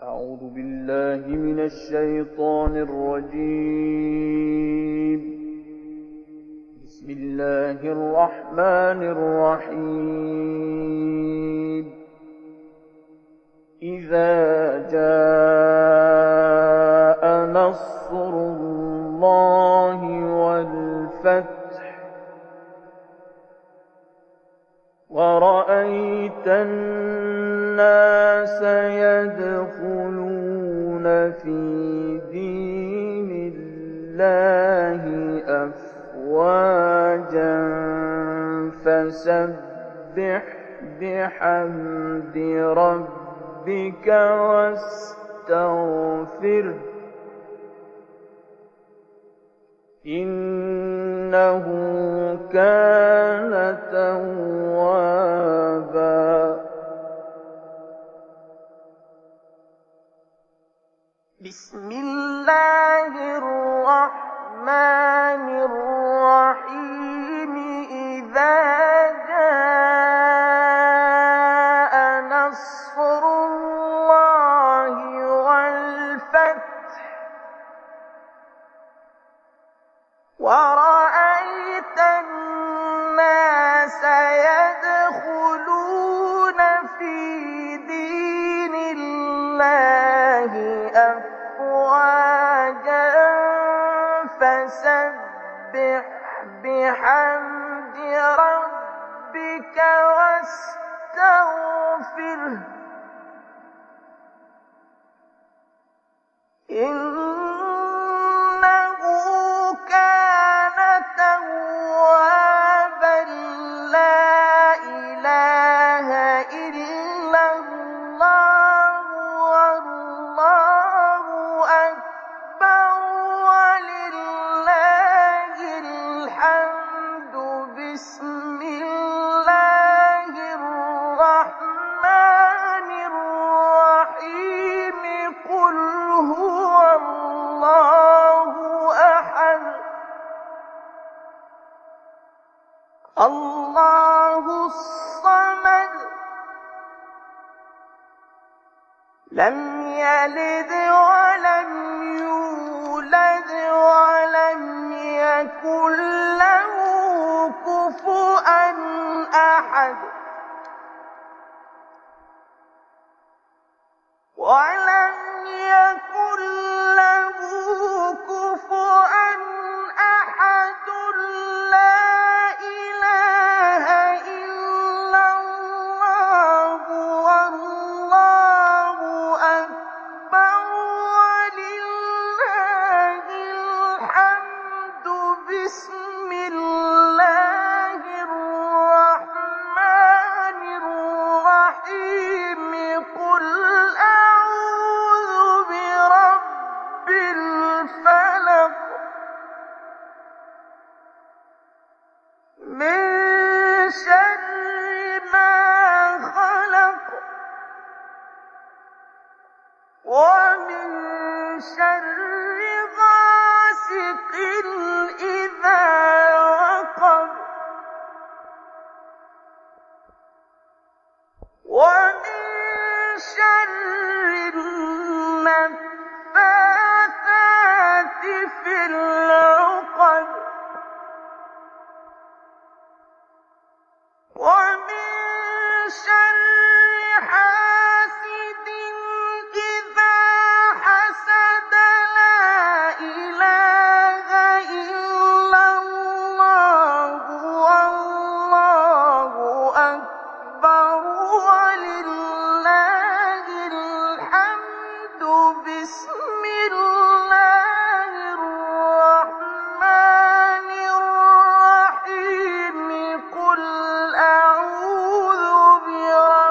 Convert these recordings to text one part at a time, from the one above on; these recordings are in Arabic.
أعوذ بالله من الشيطان الرجيم. بسم الله الرحمن الرحيم. إذا جاء نصر الله والفتح ورأيت الناس يدخلون في دين الله أفواجا فسبح بحمد ربك واستغفره إنه كان توابا. بسم الله الرحمن الرحيم. إذا جاء نصر الله والفتح ورأيت الناس يدخلون في دين الله أفواجا فسبح بحمد ربك واستغفره إنه كان توابا. لا إله إلا الله والله أكبر ولله الحمد. بسم الله الرحمن الرحيم. قل هو الله أحد الله الصمد لم يلد ولم يولد ولم يكن له كفوا أحد ولم يكن له كفوا أحد. لا إله إلا الله والله أكبر ولله الحمد. بسم الله الرحمن الرحيم. قل أعوذ برب الفلق من شر ما خلق ومن شر غاسق إذا وقب ومن شر النفاثات في العقد ومن شر حاسد إذا حسد. لا إله إلا الله والله أكبر ولله الحمد. بسم الله الرحمن الرحيم. قل أعوذ برب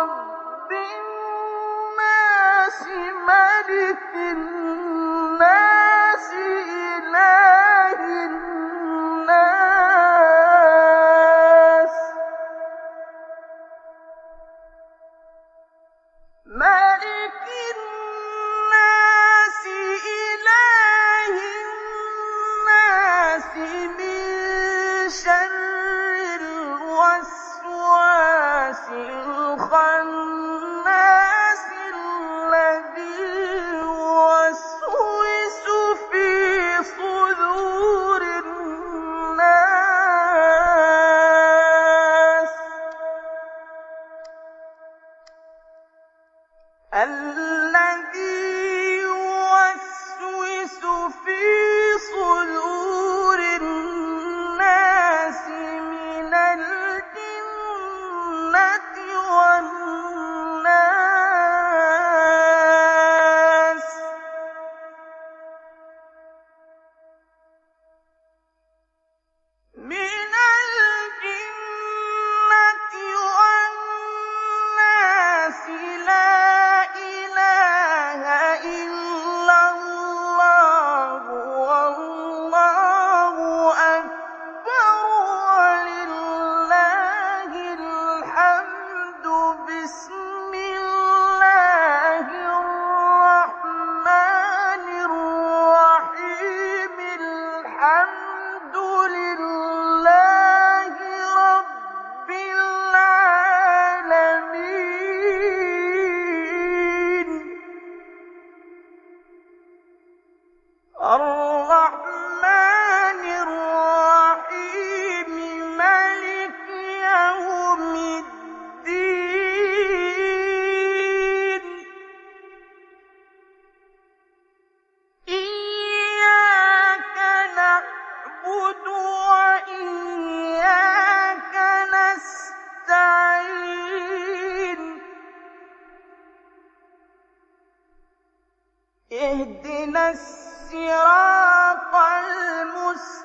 الصراط المستقيم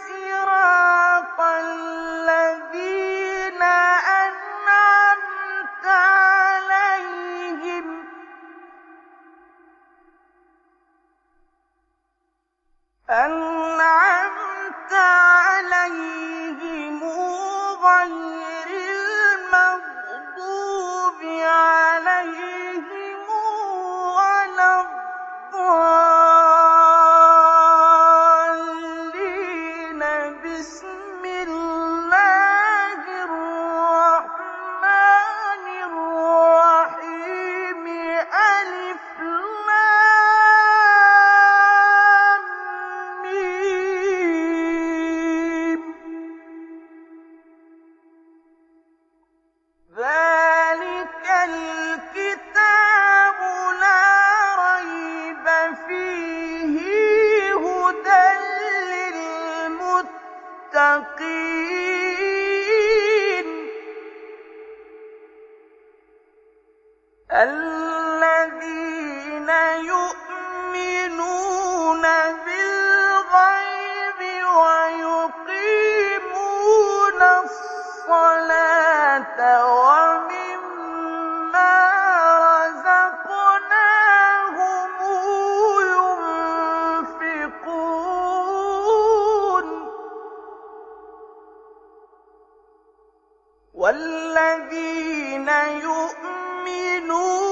صراط الذين أنعمت عليهم غير المغضوب عليهم ولا الضالين. بسم الله الرحمن الرحيم. ألف لام ميم. ذلك الكتاب لا ريب فيه هدى للمتقين الذين يؤمنون بالغيب ويقيمون الصلاة ومما رزقناهم ينفقون والذين يؤمنون